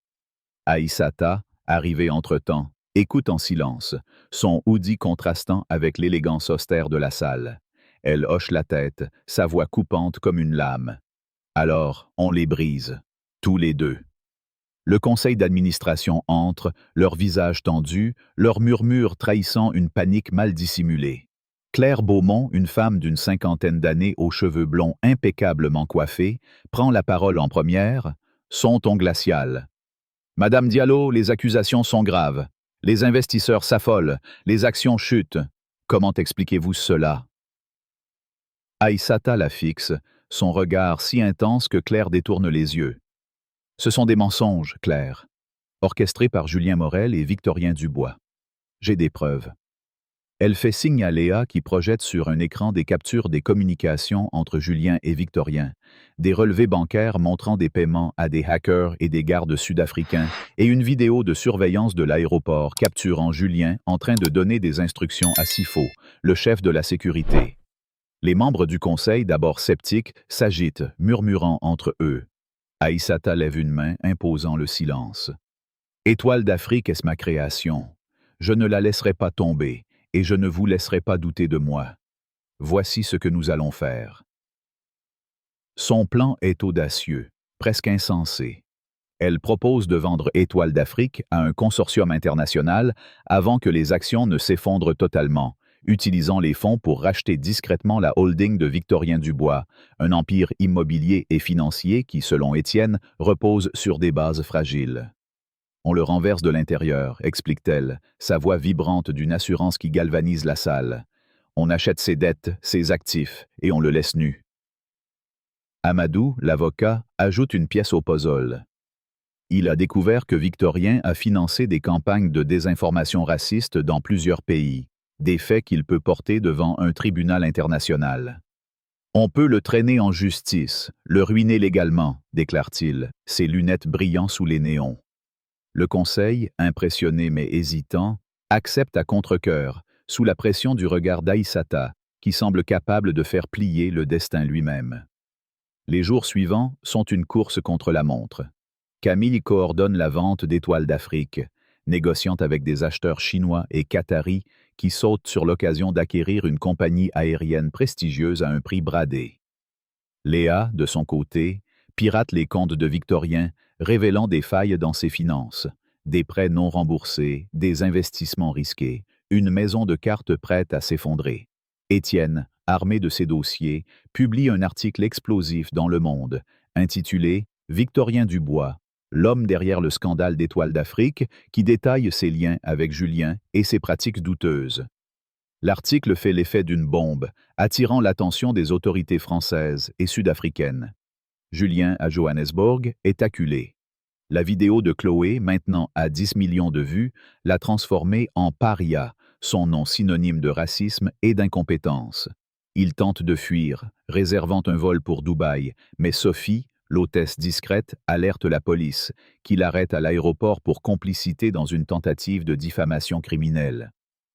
Aïssata, arrivée entre-temps, écoute en silence, son hoodie contrastant avec l'élégance austère de la salle. Elle hoche la tête, sa voix coupante comme une lame. Alors, on les brise, tous les deux. Le conseil d'administration entre, leurs visages tendus, leurs murmures trahissant une panique mal dissimulée. Claire Beaumont, une femme d'une cinquantaine d'années aux cheveux blonds impeccablement coiffés, prend la parole en première, son ton glacial. « Madame Diallo, les accusations sont graves. Les investisseurs s'affolent, les actions chutent. Comment expliquez-vous cela ?» Aïssata la fixe, son regard si intense que Claire détourne les yeux. « Ce sont des mensonges, Claire, orchestrés par Julien Morel et Victorien Dubois. J'ai des preuves. » Elle fait signe à Léa qui projette sur un écran des captures des communications entre Julien et Victorien, des relevés bancaires montrant des paiements à des hackers et des gardes sud-africains, et une vidéo de surveillance de l'aéroport capturant Julien en train de donner des instructions à Sifo, le chef de la sécurité. Les membres du conseil, d'abord sceptiques, s'agitent, murmurant entre eux. Aïssata lève une main, imposant le silence. « Étoile d'Afrique est ma création. Je ne la laisserai pas tomber. Et je ne vous laisserai pas douter de moi. Voici ce que nous allons faire. » Son plan est audacieux, presque insensé. Elle propose de vendre Étoile d'Afrique à un consortium international avant que les actions ne s'effondrent totalement, utilisant les fonds pour racheter discrètement la holding de Victorien Dubois, un empire immobilier et financier qui, selon Étienne, repose sur des bases fragiles. « On le renverse de l'intérieur, explique-t-elle, sa voix vibrante d'une assurance qui galvanise la salle. On achète ses dettes, ses actifs, et on le laisse nu. » Amadou, l'avocat, ajoute une pièce au puzzle. Il a découvert que Victorien a financé des campagnes de désinformation raciste dans plusieurs pays, des faits qu'il peut porter devant un tribunal international. « On peut le traîner en justice, le ruiner légalement, déclare-t-il, ses lunettes brillant sous les néons. Le conseil, impressionné mais hésitant, accepte à contre-cœur, sous la pression du regard d'Aïssata, qui semble capable de faire plier le destin lui-même. Les jours suivants sont une course contre la montre. Camille coordonne la vente d'Étoile d'Afrique, négociant avec des acheteurs chinois et qataris qui sautent sur l'occasion d'acquérir une compagnie aérienne prestigieuse à un prix bradé. Léa, de son côté, pirate les comptes de Victorien, révélant des failles dans ses finances, des prêts non remboursés, des investissements risqués, une maison de cartes prête à s'effondrer. Étienne, armé de ses dossiers, publie un article explosif dans Le Monde, intitulé « Victorien Dubois, l'homme derrière le scandale d'Étoile d'Afrique » qui détaille ses liens avec Julien et ses pratiques douteuses. L'article fait l'effet d'une bombe, attirant l'attention des autorités françaises et sud-africaines. Julien, à Johannesburg, est acculé. La vidéo de Chloé, maintenant à 10 millions de vues, l'a transformé en paria, son nom synonyme de racisme et d'incompétence. Il tente de fuir, réservant un vol pour Dubaï, mais Sophie, l'hôtesse discrète, alerte la police, qui l'arrête à l'aéroport pour complicité dans une tentative de diffamation criminelle.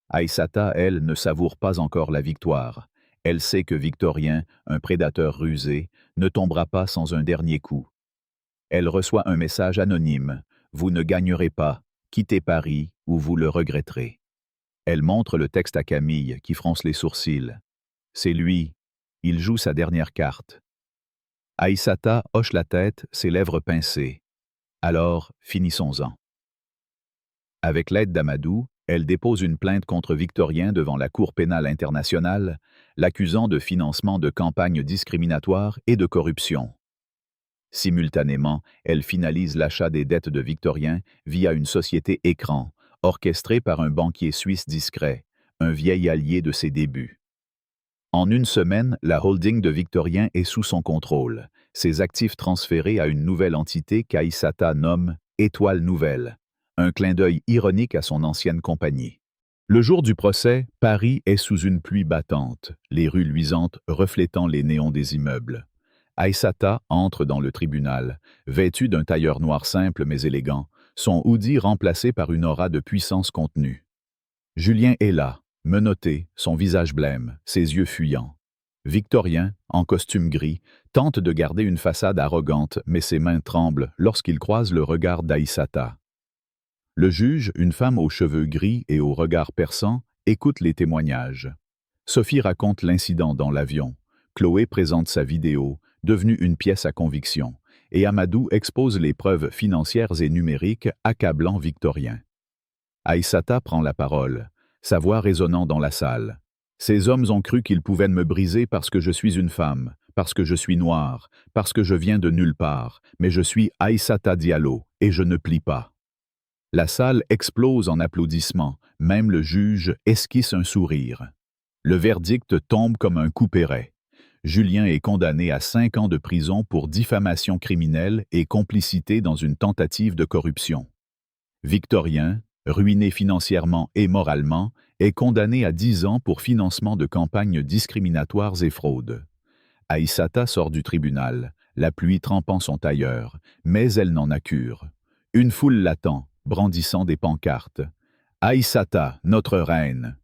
Aïssata, elle, ne savoure pas encore la victoire. Elle sait que Victorien, un prédateur rusé, ne tombera pas sans un dernier coup. Elle reçoit un message anonyme. Vous ne gagnerez pas. Quittez Paris ou vous le regretterez. Elle montre le texte à Camille, qui fronce les sourcils. C'est lui. Il joue sa dernière carte. Aïssata hoche la tête, ses lèvres pincées. Alors, finissons-en. Avec l'aide d'Amadou, elle dépose une plainte contre Victorien devant la Cour pénale internationale, l'accusant de financement de campagnes discriminatoires et de corruption. Simultanément, elle finalise l'achat des dettes de Victorien via une société écran, orchestrée par un banquier suisse discret, un vieil allié de ses débuts. En une semaine, la holding de Victorien est sous son contrôle, ses actifs transférés à une nouvelle entité qu'Aïssata nomme Étoile Nouvelle, un clin d'œil ironique à son ancienne compagnie. Le jour du procès, Paris est sous une pluie battante, les rues luisantes reflétant les néons des immeubles. Aïssata entre dans le tribunal, vêtue d'un tailleur noir simple mais élégant, son hoodie remplacé par une aura de puissance contenue. Julien est là, menotté, son visage blême, ses yeux fuyants. Victorien, en costume gris, tente de garder une façade arrogante, mais ses mains tremblent lorsqu'il croise le regard d'Aïssata. Le juge, une femme aux cheveux gris et au regard perçant, écoute les témoignages. Sophie raconte l'incident dans l'avion. Chloé présente sa vidéo, devenue une pièce à conviction, et Amadou expose les preuves financières et numériques accablant Victorien. Aïssata prend la parole, sa voix résonnant dans la salle. Ces hommes ont cru qu'ils pouvaient me briser parce que je suis une femme, parce que je suis noire, parce que je viens de nulle part, mais je suis Aïssata Diallo, et je ne plie pas. La salle explose en applaudissements, même le juge esquisse un sourire. Le verdict tombe comme un couperet. Julien est condamné à 5 ans de prison pour diffamation criminelle et complicité dans une tentative de corruption. Victorien, ruiné financièrement et moralement, est condamné à 10 ans pour financement de campagnes discriminatoires et fraude. Aïssata sort du tribunal, la pluie trempant son tailleur, mais elle n'en a cure. Une foule l'attend, brandissant des pancartes. « Aïssata, notre reine !»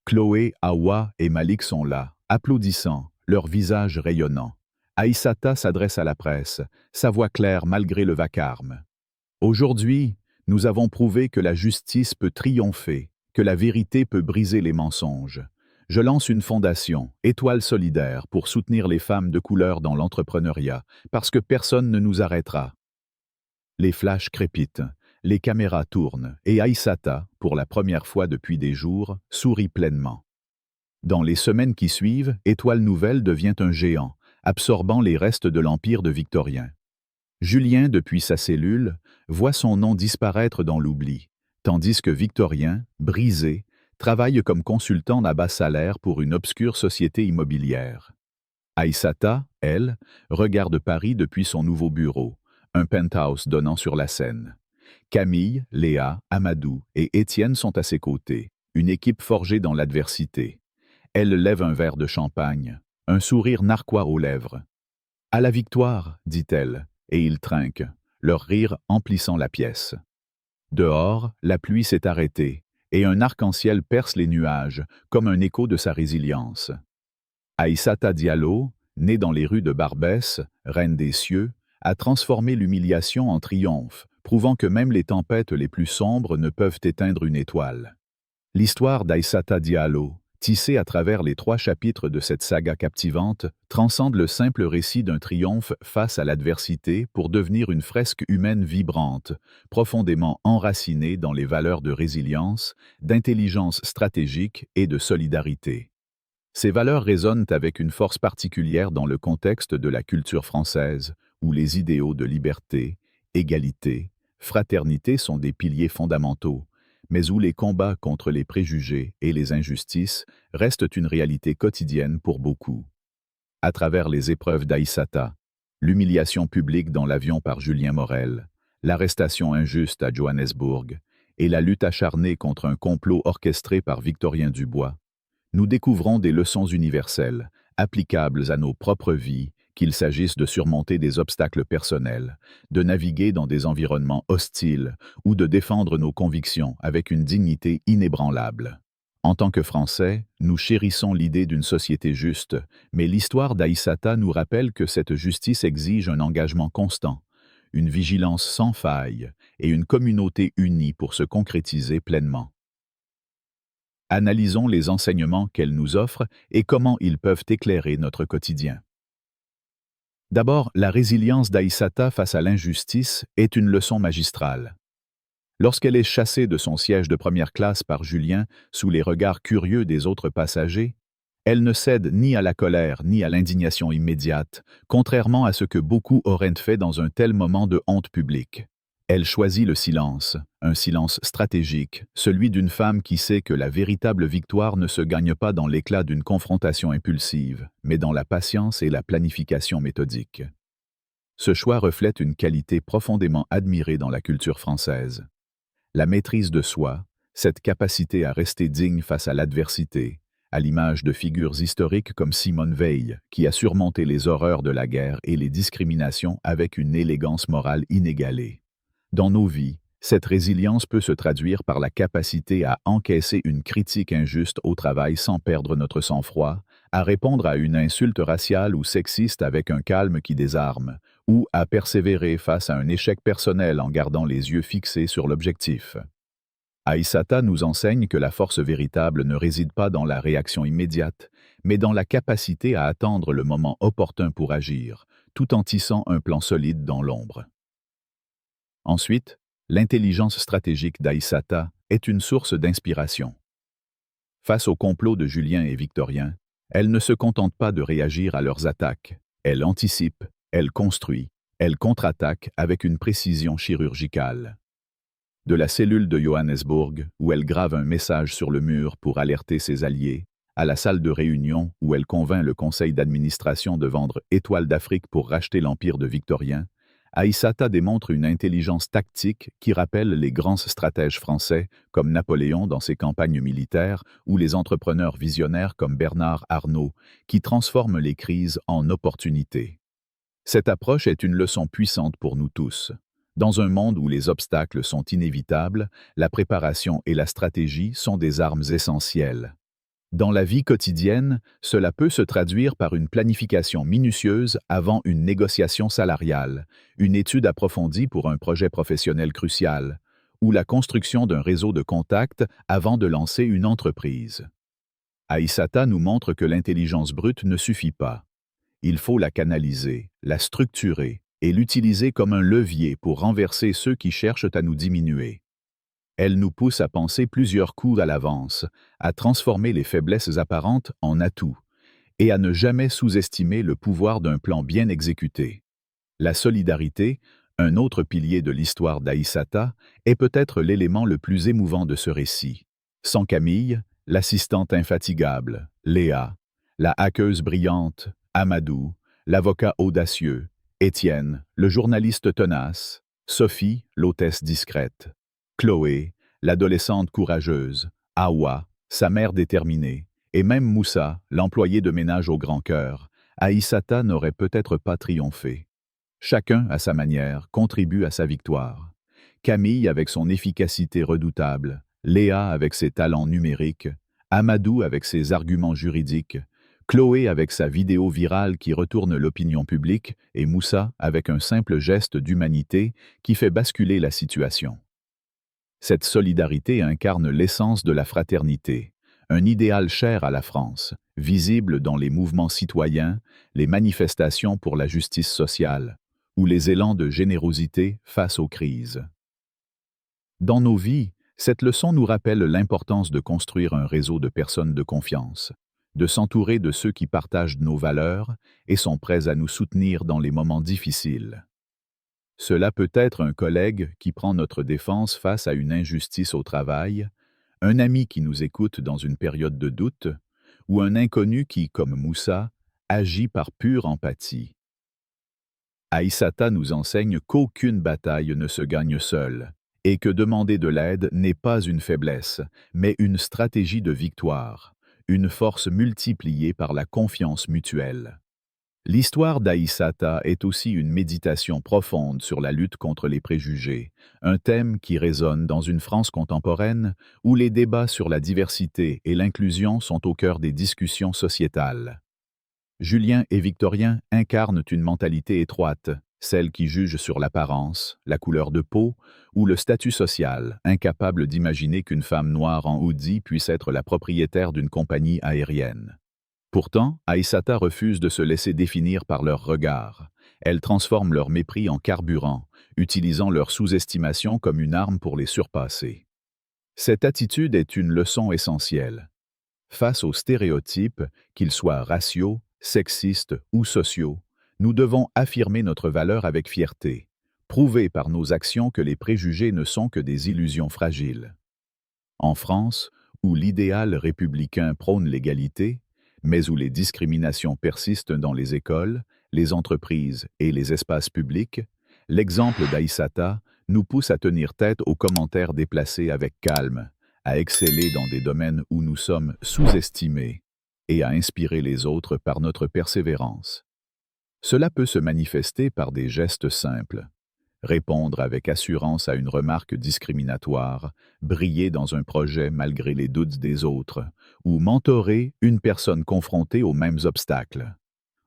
Chloé, Awa et Malik sont là, applaudissant, leurs visages rayonnants. Aïssata s'adresse à la presse, sa voix claire malgré le vacarme. « Aujourd'hui, nous avons prouvé que la justice peut triompher, que la vérité peut briser les mensonges. Je lance une fondation, Étoile Solidaire, pour soutenir les femmes de couleur dans l'entrepreneuriat, parce que personne ne nous arrêtera. » Les flashs crépitent, les caméras tournent, et Aïssata, pour la première fois depuis des jours, sourit pleinement. Dans les semaines qui suivent, Étoile Nouvelle devient un géant, absorbant les restes de l'empire de Victorien. Julien, depuis sa cellule, voit son nom disparaître dans l'oubli, tandis que Victorien, brisé, travaille comme consultant à bas salaire pour une obscure société immobilière. Aïssata, elle, regarde Paris depuis son nouveau bureau, un penthouse donnant sur la Seine. Camille, Léa, Amadou et Étienne sont à ses côtés, une équipe forgée dans l'adversité. Elle lève un verre de champagne, un sourire narquois aux lèvres. « À la victoire !» dit-elle, et ils trinquent, leur rire emplissant la pièce. Dehors, la pluie s'est arrêtée, et un arc-en-ciel perce les nuages, comme un écho de sa résilience. Aïssata Diallo, née dans les rues de Barbès, reine des cieux, a transformé l'humiliation en triomphe, prouvant que même les tempêtes les plus sombres ne peuvent éteindre une étoile. L'histoire d'Aïssata Diallo, tissée à travers les 3 chapitres de cette saga captivante, transcende le simple récit d'un triomphe face à l'adversité pour devenir une fresque humaine vibrante, profondément enracinée dans les valeurs de résilience, d'intelligence stratégique et de solidarité. Ces valeurs résonnent avec une force particulière dans le contexte de la culture française, où les idéaux de liberté, égalité, fraternité sont des piliers fondamentaux, mais où les combats contre les préjugés et les injustices restent une réalité quotidienne pour beaucoup. À travers les épreuves d'Aïssata, l'humiliation publique dans l'avion par Julien Morel, l'arrestation injuste à Johannesburg et la lutte acharnée contre un complot orchestré par Victorien Dubois, nous découvrons des leçons universelles, applicables à nos propres vies, qu'il s'agisse de surmonter des obstacles personnels, de naviguer dans des environnements hostiles ou de défendre nos convictions avec une dignité inébranlable. En tant que Français, nous chérissons l'idée d'une société juste, mais l'histoire d'Aïssata nous rappelle que cette justice exige un engagement constant, une vigilance sans faille et une communauté unie pour se concrétiser pleinement. Analysons les enseignements qu'elle nous offre et comment ils peuvent éclairer notre quotidien. D'abord, la résilience d'Aïssata face à l'injustice est une leçon magistrale. Lorsqu'elle est chassée de son siège de première classe par Julien sous les regards curieux des autres passagers, elle ne cède ni à la colère ni à l'indignation immédiate, contrairement à ce que beaucoup auraient fait dans un tel moment de honte publique. Elle choisit le silence, un silence stratégique, celui d'une femme qui sait que la véritable victoire ne se gagne pas dans l'éclat d'une confrontation impulsive, mais dans la patience et la planification méthodique. Ce choix reflète une qualité profondément admirée dans la culture française. La maîtrise de soi, cette capacité à rester digne face à l'adversité, à l'image de figures historiques comme Simone Veil, qui a surmonté les horreurs de la guerre et les discriminations avec une élégance morale inégalée. Dans nos vies, cette résilience peut se traduire par la capacité à encaisser une critique injuste au travail sans perdre notre sang-froid, à répondre à une insulte raciale ou sexiste avec un calme qui désarme, ou à persévérer face à un échec personnel en gardant les yeux fixés sur l'objectif. Aïssata nous enseigne que la force véritable ne réside pas dans la réaction immédiate, mais dans la capacité à attendre le moment opportun pour agir, tout en tissant un plan solide dans l'ombre. Ensuite, l'intelligence stratégique d'Aïssata est une source d'inspiration. Face au complot de Julien et Victorien, elle ne se contente pas de réagir à leurs attaques, elle anticipe, elle construit, elle contre-attaque avec une précision chirurgicale. De la cellule de Johannesburg, où elle grave un message sur le mur pour alerter ses alliés, à la salle de réunion où elle convainc le conseil d'administration de vendre Étoile d'Afrique pour racheter l'empire de Victorien, Aïssata démontre une intelligence tactique qui rappelle les grands stratèges français comme Napoléon dans ses campagnes militaires ou les entrepreneurs visionnaires comme Bernard Arnault qui transforment les crises en opportunités. Cette approche est une leçon puissante pour nous tous. Dans un monde où les obstacles sont inévitables, la préparation et la stratégie sont des armes essentielles. Dans la vie quotidienne, cela peut se traduire par une planification minutieuse avant une négociation salariale, une étude approfondie pour un projet professionnel crucial, ou la construction d'un réseau de contacts avant de lancer une entreprise. Aïssata nous montre que l'intelligence brute ne suffit pas. Il faut la canaliser, la structurer et l'utiliser comme un levier pour renverser ceux qui cherchent à nous diminuer. Elle nous pousse à penser plusieurs coups à l'avance, à transformer les faiblesses apparentes en atouts, et à ne jamais sous-estimer le pouvoir d'un plan bien exécuté. La solidarité, un autre pilier de l'histoire d'Aïssata, est peut-être l'élément le plus émouvant de ce récit. Sans Camille, l'assistante infatigable, Léa, la hackeuse brillante, Amadou, l'avocat audacieux, Étienne, le journaliste tenace, Sophie, l'hôtesse discrète, Chloé, l'adolescente courageuse, Awa, sa mère déterminée, et même Moussa, l'employé de ménage au grand cœur, Aïssata n'aurait peut-être pas triomphé. Chacun, à sa manière, contribue à sa victoire. Camille avec son efficacité redoutable, Léa avec ses talents numériques, Amadou avec ses arguments juridiques, Chloé avec sa vidéo virale qui retourne l'opinion publique et Moussa avec un simple geste d'humanité qui fait basculer la situation. Cette solidarité incarne l'essence de la fraternité, un idéal cher à la France, visible dans les mouvements citoyens, les manifestations pour la justice sociale, ou les élans de générosité face aux crises. Dans nos vies, cette leçon nous rappelle l'importance de construire un réseau de personnes de confiance, de s'entourer de ceux qui partagent nos valeurs et sont prêts à nous soutenir dans les moments difficiles. Cela peut être un collègue qui prend notre défense face à une injustice au travail, un ami qui nous écoute dans une période de doute, ou un inconnu qui, comme Moussa, agit par pure empathie. Aïssata nous enseigne qu'aucune bataille ne se gagne seule, et que demander de l'aide n'est pas une faiblesse, mais une stratégie de victoire, une force multipliée par la confiance mutuelle. L'histoire d'Aïssata est aussi une méditation profonde sur la lutte contre les préjugés, un thème qui résonne dans une France contemporaine où les débats sur la diversité et l'inclusion sont au cœur des discussions sociétales. Julien et Victorien incarnent une mentalité étroite, celle qui juge sur l'apparence, la couleur de peau ou le statut social, incapable d'imaginer qu'une femme noire en hoodie puisse être la propriétaire d'une compagnie aérienne. Pourtant, Aïssata refuse de se laisser définir par leur regard. Elle transforme leur mépris en carburant, utilisant leur sous-estimation comme une arme pour les surpasser. Cette attitude est une leçon essentielle. Face aux stéréotypes, qu'ils soient raciaux, sexistes ou sociaux, nous devons affirmer notre valeur avec fierté, prouver par nos actions que les préjugés ne sont que des illusions fragiles. En France, où l'idéal républicain prône l'égalité, mais où les discriminations persistent dans les écoles, les entreprises et les espaces publics, l'exemple d'Aïssata nous pousse à tenir tête aux commentaires déplacés avec calme, à exceller dans des domaines où nous sommes sous-estimés et à inspirer les autres par notre persévérance. Cela peut se manifester par des gestes simples. Répondre avec assurance à une remarque discriminatoire, briller dans un projet malgré les doutes des autres, ou mentorer une personne confrontée aux mêmes obstacles.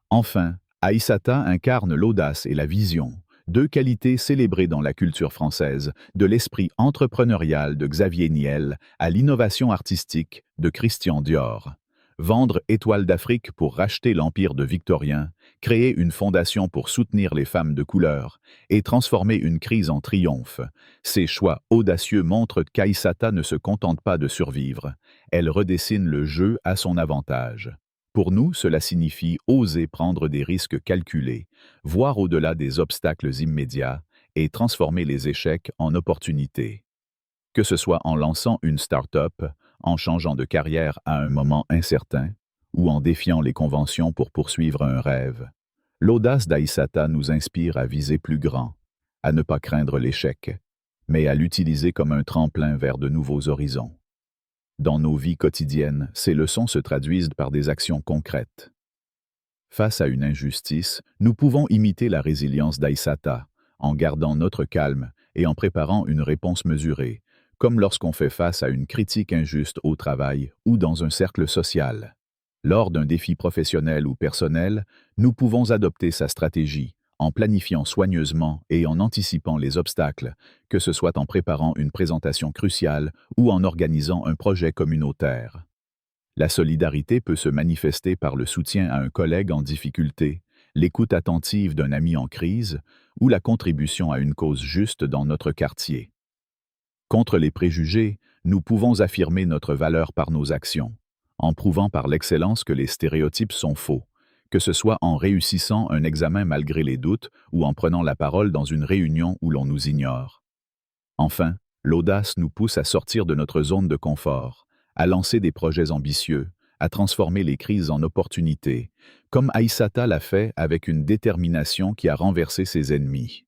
Enfin, Aïssata incarne l'audace et la vision, deux qualités célébrées dans la culture française, de l'esprit entrepreneurial de Xavier Niel à l'innovation artistique de Christian Dior. Vendre Étoile d'Afrique pour racheter l'empire de Victorien, créer une fondation pour soutenir les femmes de couleur et transformer une crise en triomphe. Ces choix audacieux montrent qu'Aïssata ne se contente pas de survivre, elle redessine le jeu à son avantage. Pour nous, cela signifie oser prendre des risques calculés, voir au-delà des obstacles immédiats et transformer les échecs en opportunités. Que ce soit en lançant une start-up, en changeant de carrière à un moment incertain, ou en défiant les conventions pour poursuivre un rêve, l'audace d'Aïssata nous inspire à viser plus grand, à ne pas craindre l'échec, mais à l'utiliser comme un tremplin vers de nouveaux horizons. Dans nos vies quotidiennes, ces leçons se traduisent par des actions concrètes. Face à une injustice, nous pouvons imiter la résilience d'Aïssata, en gardant notre calme et en préparant une réponse mesurée, comme lorsqu'on fait face à une critique injuste au travail ou dans un cercle social. Lors d'un défi professionnel ou personnel, nous pouvons adopter sa stratégie, en planifiant soigneusement et en anticipant les obstacles, que ce soit en préparant une présentation cruciale ou en organisant un projet communautaire. La solidarité peut se manifester par le soutien à un collègue en difficulté, l'écoute attentive d'un ami en crise ou la contribution à une cause juste dans notre quartier. Contre les préjugés, nous pouvons affirmer notre valeur par nos actions, en prouvant par l'excellence que les stéréotypes sont faux, que ce soit en réussissant un examen malgré les doutes ou en prenant la parole dans une réunion où l'on nous ignore. Enfin, l'audace nous pousse à sortir de notre zone de confort, à lancer des projets ambitieux, à transformer les crises en opportunités, comme Aïssata l'a fait avec une détermination qui a renversé ses ennemis.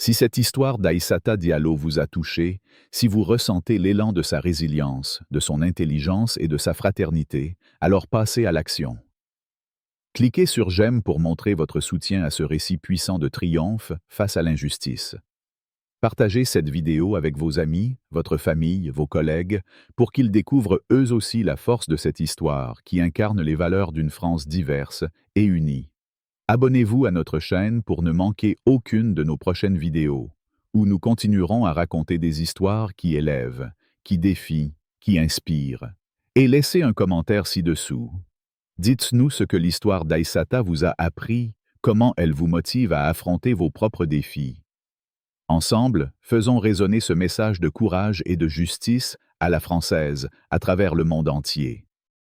Si cette histoire d'Aïssata Diallo vous a touché, si vous ressentez l'élan de sa résilience, de son intelligence et de sa fraternité, alors passez à l'action. Cliquez sur j'aime pour montrer votre soutien à ce récit puissant de triomphe face à l'injustice. Partagez cette vidéo avec vos amis, votre famille, vos collègues, pour qu'ils découvrent eux aussi la force de cette histoire qui incarne les valeurs d'une France diverse et unie. Abonnez-vous à notre chaîne pour ne manquer aucune de nos prochaines vidéos, où nous continuerons à raconter des histoires qui élèvent, qui défient, qui inspirent. Et laissez un commentaire ci-dessous. Dites-nous ce que l'histoire d'Aïssata vous a appris, comment elle vous motive à affronter vos propres défis. Ensemble, faisons résonner ce message de courage et de justice à la française à travers le monde entier.